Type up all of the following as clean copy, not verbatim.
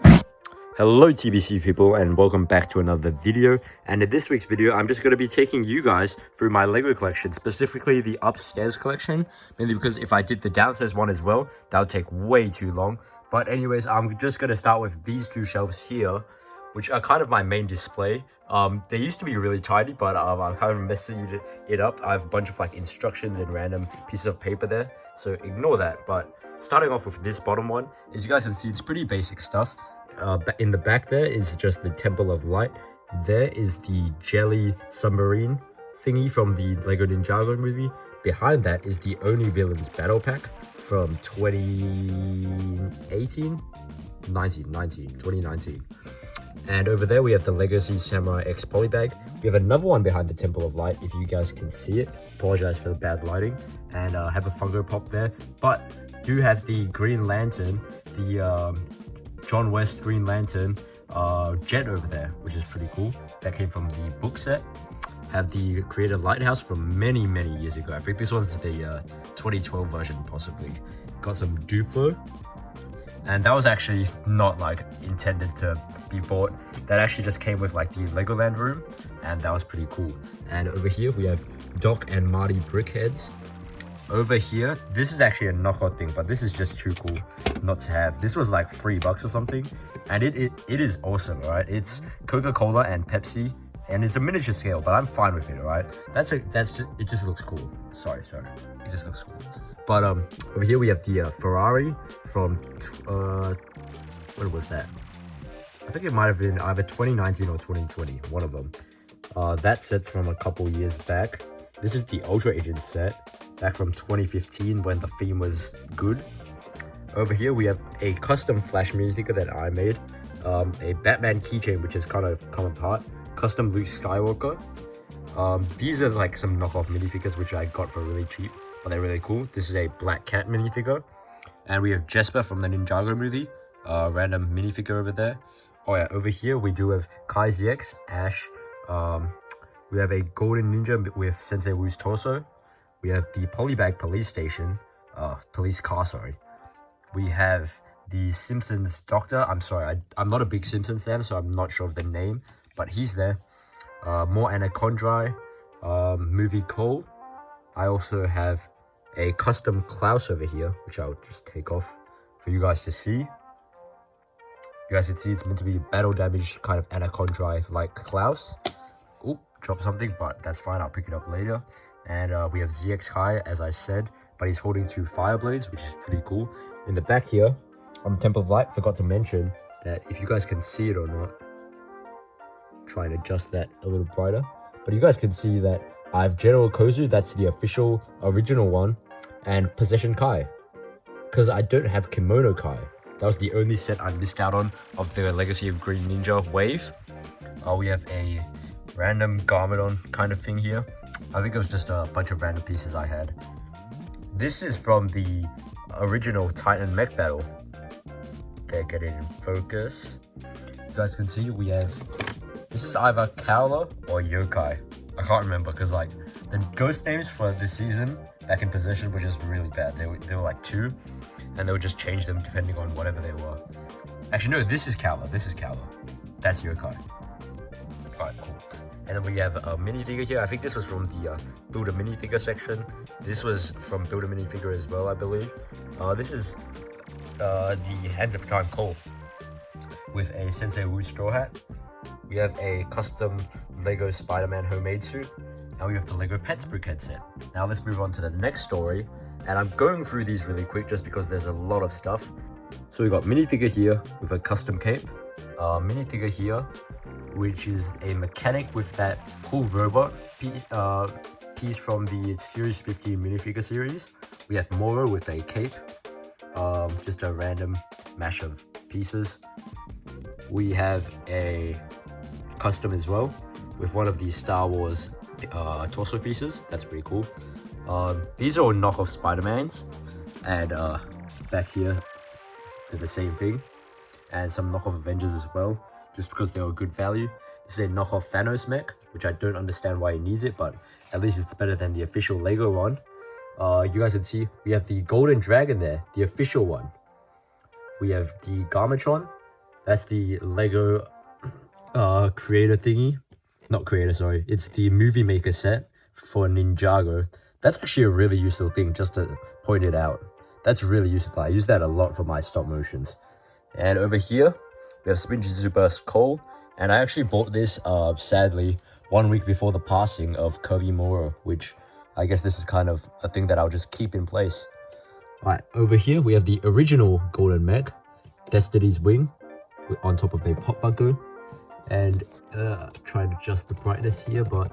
Hello TBC people and welcome back to another video, and in this week's video I'm just going to be taking you guys through my Lego collection, specifically the upstairs collection, mainly because if I did the downstairs one as well that would take way too long. But anyways, I'm just going to start with these two shelves here, which are kind of my main display. They used to be really tiny, but I'm kind of messing it up. I have a bunch of like instructions and random pieces of paper there, so ignore that. But starting off with this bottom one, as you guys can see, it's pretty basic stuff. In the back there is just the Temple of Light. There is the jelly submarine thingy from the Lego Ninjago movie. Behind that is the Oni Villains battle pack from 2019. And over there we have the Legacy Samurai X Polybag. We have another one behind the Temple of Light, if you guys can see it. Apologize for the bad lighting. And have a Funko Pop there. But do have the Green Lantern, the John West Green Lantern jet over there, which is pretty cool. That came from the book set. Have the Creator Lighthouse from many years ago. I think this one's the 2012 version possibly. Got some Duplo, and that was actually not like intended to be bought. That actually just came with like the Legoland room, and that was pretty cool. And over here we have Doc and Marty Brickheads. Over here, this is actually a knockout thing, but this is just too cool not to have. This was like $3 or something, and it is awesome, right? It's Coca-Cola and Pepsi, and it's a miniature scale, but I'm fine with it, right? It just looks cool. Sorry, it just looks cool. But over here we have the Ferrari from when was that? I think it might have been either 2019 or 2020, one of them. That set from a couple years back. This is the Ultra Agent set, back from 2015 when the theme was good. Over here we have a custom Flash minifigure that I made, a Batman keychain which has kind of come apart, custom Luke Skywalker. These are like some knockoff minifigures which I got for really cheap, but they're really cool. This is a Black Cat minifigure, and we have Jesper from the Ninjago movie, random minifigure over there. Oh yeah, over here we do have Kai ZX, Ash. We have a Golden Ninja with Sensei Wu's torso. We have the Polybag police station, police car, sorry. We have the Simpsons Doctor. I'm sorry, I'm not a big Simpsons fan, so I'm not sure of the name, but he's there. More Anacondrae, movie Cole. I also have a custom Klaus over here, which I'll just take off for you guys to see. You guys can see it's meant to be battle damage kind of Anacondrae like Klaus. Oop, dropped something, but that's fine, I'll pick it up later. And we have ZX Kai, as I said, but he's holding two fire blades, which is pretty cool. In the back here, on the Temple of Light, forgot to mention that if you guys can see it or not, try and adjust that a little brighter. But you guys can see that I have General Kozu, that's the official original one, and Possession Kai, because I don't have Kimono Kai. That was the only set I missed out on of the Legacy of Green Ninja wave. We have a random Garmadon kind of thing here. I think it was just a bunch of random pieces I had. This is from the original Titan mech battle. Okay, get it in focus. You guys can see we have, this is either Kowler or Yokai. I can't remember because like the ghost names for this season back in Possession were just really bad. They were like two, and they would just change them depending on whatever they were. Actually no, this is Kowler. That's Yokai. Alright, cool. And then we have a minifigure here. I think this was from the Build a Minifigure section. This was from Build a Minifigure as well, I believe. This is the Hands of Time Cole with a Sensei Wu straw hat. We have a custom Lego Spider-Man homemade suit. And we have the Lego Pets Brickhead set. Now let's move on to the next story. And I'm going through these really quick just because there's a lot of stuff. So we got minifigure here with a custom cape. Minifigure here, which is a mechanic with that cool robot piece from the Series 15 minifigure series. We have Moro with a cape, just a random mash of pieces. We have a custom as well with one of these Star Wars torso pieces. That's pretty cool. These are all knockoff Spider-Mans, and back here they're the same thing, and some knockoff Avengers as well, just because they were good value. This is a knockoff Thanos mech, which I don't understand why he needs it, but at least it's better than the official Lego one. You guys can see we have the Golden Dragon there, the official one. We have the Garmatron, That's the Lego creator thingy. Not creator, sorry. It's the movie maker set for Ninjago. That's actually a really useful thing, just to point it out. That's really useful. I use that a lot for my stop motions. And over here, we have Spinjitzu Burst Cole. And I actually bought this, sadly, 1 week before the passing of Kirby Moro, which I guess this is kind of a thing that I'll just keep in place. Alright, over here we have the original Golden Mech, Destiny's Wing, on top of a Pop Funko. And trying to adjust the brightness here, but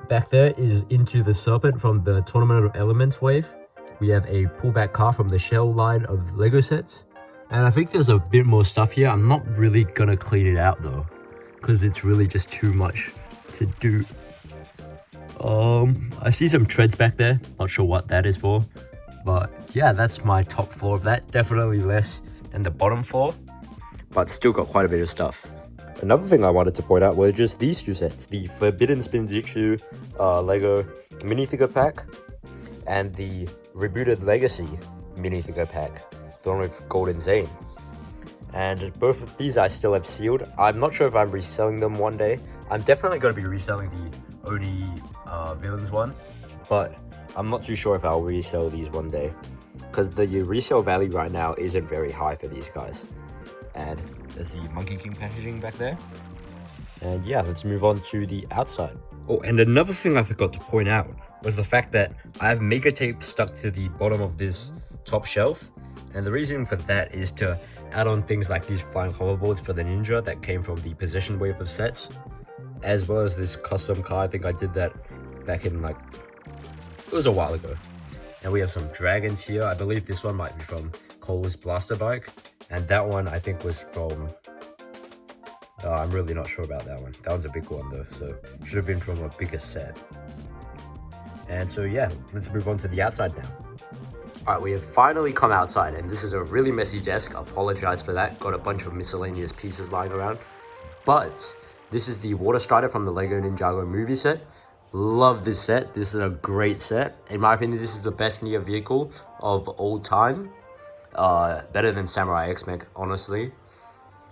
back there is Into the Serpent from the Tournament of Elements wave. We have a pullback car from the Shell line of Lego sets. And I think there's a bit more stuff here. I'm not really gonna clean it out though, because it's really just too much to do. I see some treads back there. Not sure what that is for. But yeah, that's my top floor of that. Definitely less than the bottom floor, but still got quite a bit of stuff. Another thing I wanted to point out were just these two sets. The Forbidden Spinjitzu Lego minifigure pack and the Rebooted Legacy minifigure pack, the one with Golden Zane. And both of these I still have sealed. I'm not sure if I'm reselling them one day. I'm definitely going to be reselling the Oni Villains one, but I'm not too sure if I'll resell these one day, because the resale value right now isn't very high for these guys. And there's the Monkey King packaging back there. And yeah, let's move on to the outside. Oh, and another thing I forgot to point out was the fact that I have Mega Tape stuck to the bottom of this top shelf. And the reason for that is to add on things like these flying hoverboards for the Ninja that came from the Possession wave of sets, as well as this custom car. I think I did that back in it was a while ago. And we have some dragons here. I believe this one might be from Cole's Blaster Bike. And that one I think was from, I'm really not sure about that one. That one's a big one though, so should have been from a bigger set. And so yeah, let's move on to the outside now. Alright, we have finally come outside, and this is a really messy desk. I apologize for that. Got a bunch of miscellaneous pieces lying around. But this is the Water Strider from the Lego Ninjago movie set. Love this set. This is a great set. In my opinion, this is the best Nia vehicle of all time. Better than Samurai X-Mech, honestly.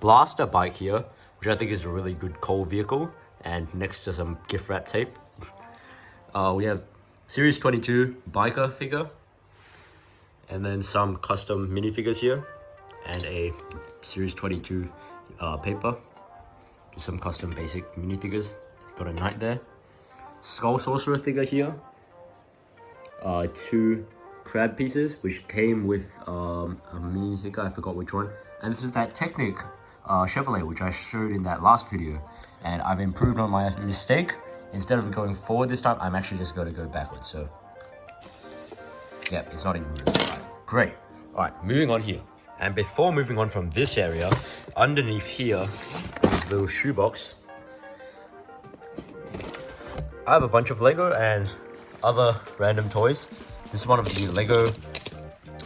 Blaster Bike here, which I think is a really good Cole vehicle, and next to some gift wrap tape. We have Series 22 biker figure, and then some custom minifigures here, and a Series 22 paper. Just some custom basic minifigures. Got a knight there. Skull Sorcerer figure here. 2 crab pieces, which came with a mini figure, I forgot which one. And this is that Technic Chevrolet, which I showed in that last video. And I've improved on my mistake. Instead of going forward this time, I'm actually just going to go backwards. So, yeah, it's not even moving. Right. Great. All right, moving on here. And before moving on from this area, underneath here is a little shoebox. I have a bunch of Lego and other random toys. This is one of the Lego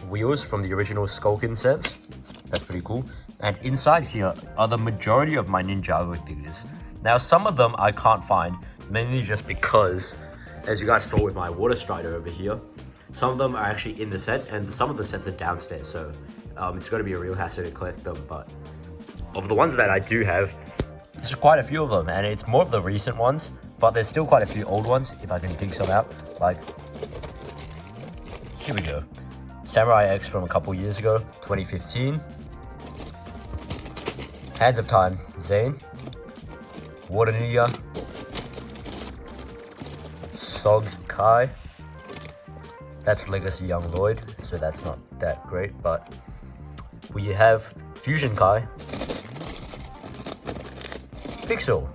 wheels from the original Skullkin sets. That's pretty cool. And inside here are the majority of my Ninjago figures. Now, some of them I can't find, mainly just because, as you guys saw with my Water Strider over here, some of them are actually in the sets, and some of the sets are downstairs, so it's going to be a real hassle to collect them. But of the ones that I do have, there's quite a few of them, and it's more of the recent ones, but there's still quite a few old ones, if I can dig some out. Like, here we go. Samurai X from a couple years ago, 2015. Hands of Time, Zane. Water Ninja. Sog Kai. That's Legacy Young Lloyd, so that's not that great, but we have Fusion Kai. Pixel.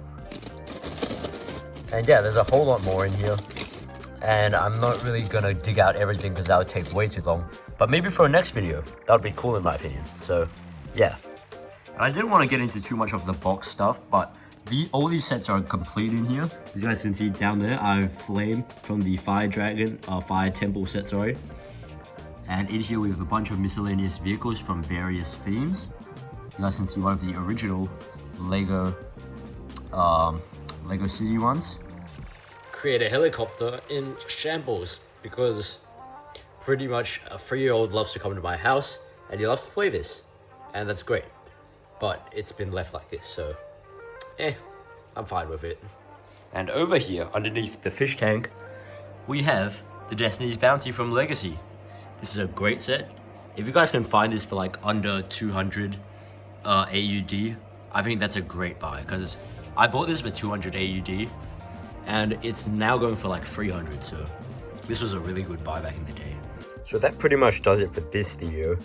And yeah, there's a whole lot more in here. And I'm not really gonna dig out everything because that would take way too long. But maybe for a next video, that would be cool in my opinion. So, yeah. I didn't want to get into too much of the box stuff, but all these sets are complete in here. As you guys can see down there, I have Flame from the Fire Temple set, sorry. And in here we have a bunch of miscellaneous vehicles from various themes. You guys can see one of the original Lego City ones. Create a helicopter in shambles because pretty much a 3-year-old loves to come to my house and he loves to play this. and that's great. But it's been left like this, so I'm fine with it. And over here, underneath the fish tank, we have the Destiny's Bounty from Legacy. This is a great set. If you guys can find this for like under 200 AUD, I think that's a great buy, because I bought this for 200 AUD and it's now going for like 300, so this was a really good buy back in the day. So that pretty much does it for this video.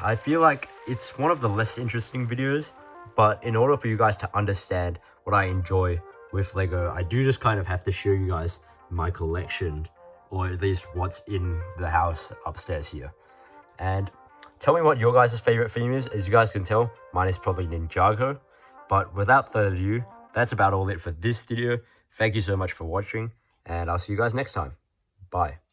I feel like it's one of the less interesting videos, but in order for you guys to understand what I enjoy with Lego, I do just kind of have to show you guys my collection, or at least what's in the house upstairs here. And tell me what your guys' favorite theme is. As you guys can tell, mine is probably Ninjago. But without further ado, that's about all it for this video. Thank you so much for watching, and I'll see you guys next time. Bye.